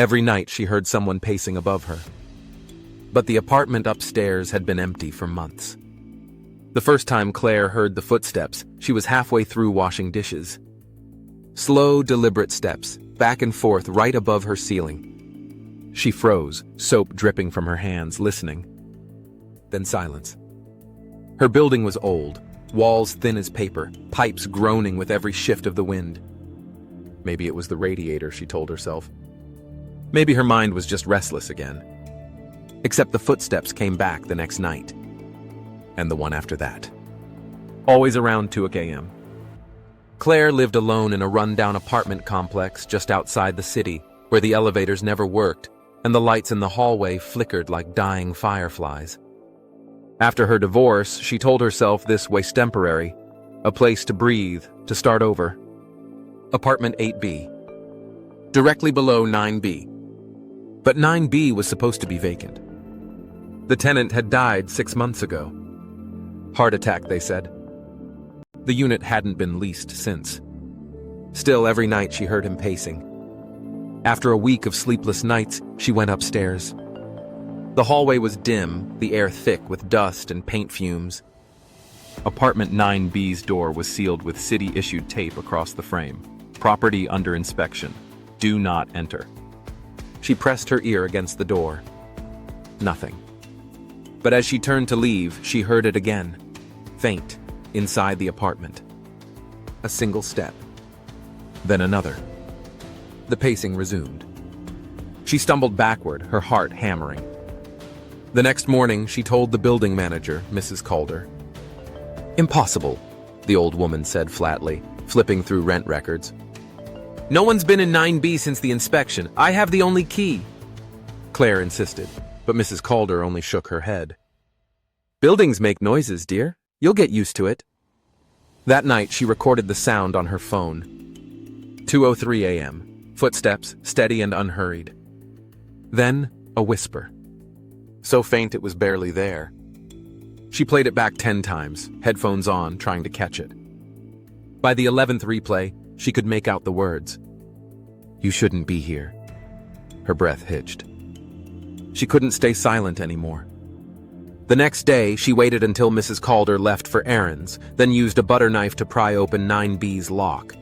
Every night she heard someone pacing above her. But the apartment upstairs had been empty for months. The first time Claire heard the footsteps, she was halfway through washing dishes. Slow, deliberate steps, back and forth right above her ceiling. She froze, soap dripping from her hands, listening. Then silence. Her building was old, walls thin as paper, pipes groaning with every shift of the wind. Maybe it was the radiator, she told herself. Maybe her mind was just restless again. Except the footsteps came back the next night. And the one after that. Always around 2 a.m. Claire lived alone in a rundown apartment complex just outside the city, where the elevators never worked, and the lights in the hallway flickered like dying fireflies. After her divorce, she told herself this was temporary, a place to breathe, to start over. Apartment 8B. Directly below 9B. But 9B was supposed to be vacant. The tenant had died 6 months ago. Heart attack, they said. The unit hadn't been leased since. Still, every night she heard him pacing. After a week of sleepless nights, she went upstairs. The hallway was dim, the air thick with dust and paint fumes. Apartment 9B's door was sealed with city-issued tape across the frame. Property under inspection. Do not enter. She pressed her ear against the door. Nothing. But as she turned to leave, she heard it again. Faint, inside the apartment. A single step. Then another. The pacing resumed. She stumbled backward, her heart hammering. The next morning, she told the building manager, Mrs. Calder. "Impossible," the old woman said flatly, flipping through rent records. "No one's been in 9B since the inspection. I have the only key." Claire insisted, but Mrs. Calder only shook her head. "Buildings make noises, dear. You'll get used to it." That night, she recorded the sound on her phone. 2:03 a.m. Footsteps, steady and unhurried. Then, a whisper. So faint it was barely there. She played it back 10 times, headphones on, trying to catch it. By the 11th replay, she could make out the words. "You shouldn't be here." Her breath hitched. She couldn't stay silent anymore. The next day, she waited until Mrs. Calder left for errands, then used a butter knife to pry open 9B's lock.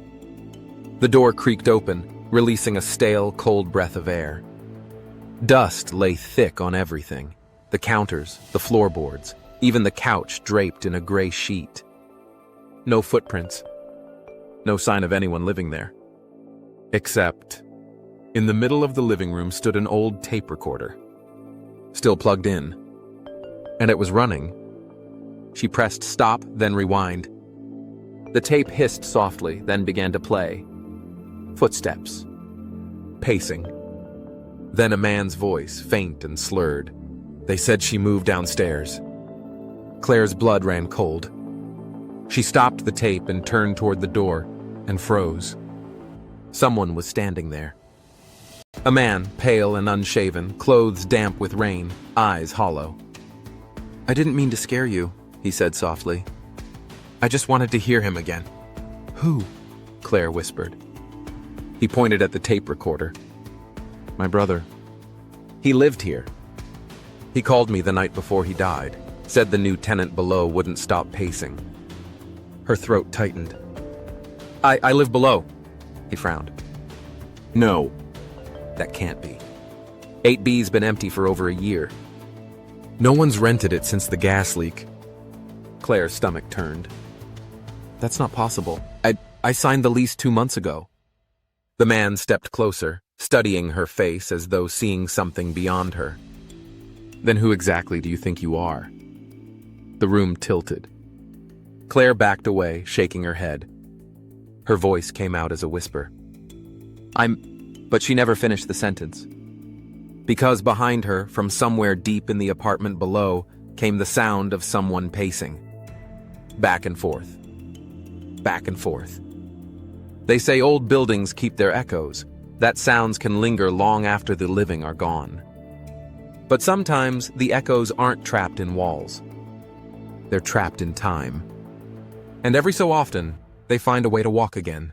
The door creaked open, releasing a stale, cold breath of air. Dust lay thick on everything. The counters, the floorboards, even the couch draped in a gray sheet. No footprints. No sign of anyone living there. Except, in the middle of the living room stood an old tape recorder. Still plugged in. And it was running. She pressed stop, then rewind. The tape hissed softly, then began to play. Footsteps. Pacing. Then a man's voice, faint and slurred. They said she moved downstairs. Claire's blood ran cold. She stopped the tape and turned toward the door, and froze. Someone was standing there. A man, pale and unshaven, clothes damp with rain, eyes hollow. "I didn't mean to scare you," he said softly. "I just wanted to hear him again." "Who?" Claire whispered. He pointed at the tape recorder. "My brother. He lived here. He called me the night before he died, said the new tenant below wouldn't stop pacing." Her throat tightened. I live below," he frowned. "No. That can't be. 8B's been empty for over a year. No one's rented it since the gas leak." Claire's stomach turned. "That's not possible. I signed the lease 2 months ago." The man stepped closer, studying her face as though seeing something beyond her. "Then who exactly do you think you are?" The room tilted. Claire backed away, shaking her head. Her voice came out as a whisper. But she never finished the sentence. Because behind her, from somewhere deep in the apartment below, came the sound of someone pacing. Back and forth. Back and forth. They say old buildings keep their echoes, that sounds can linger long after the living are gone. But sometimes the echoes aren't trapped in walls. They're trapped in time. And every so often, they find a way to walk again.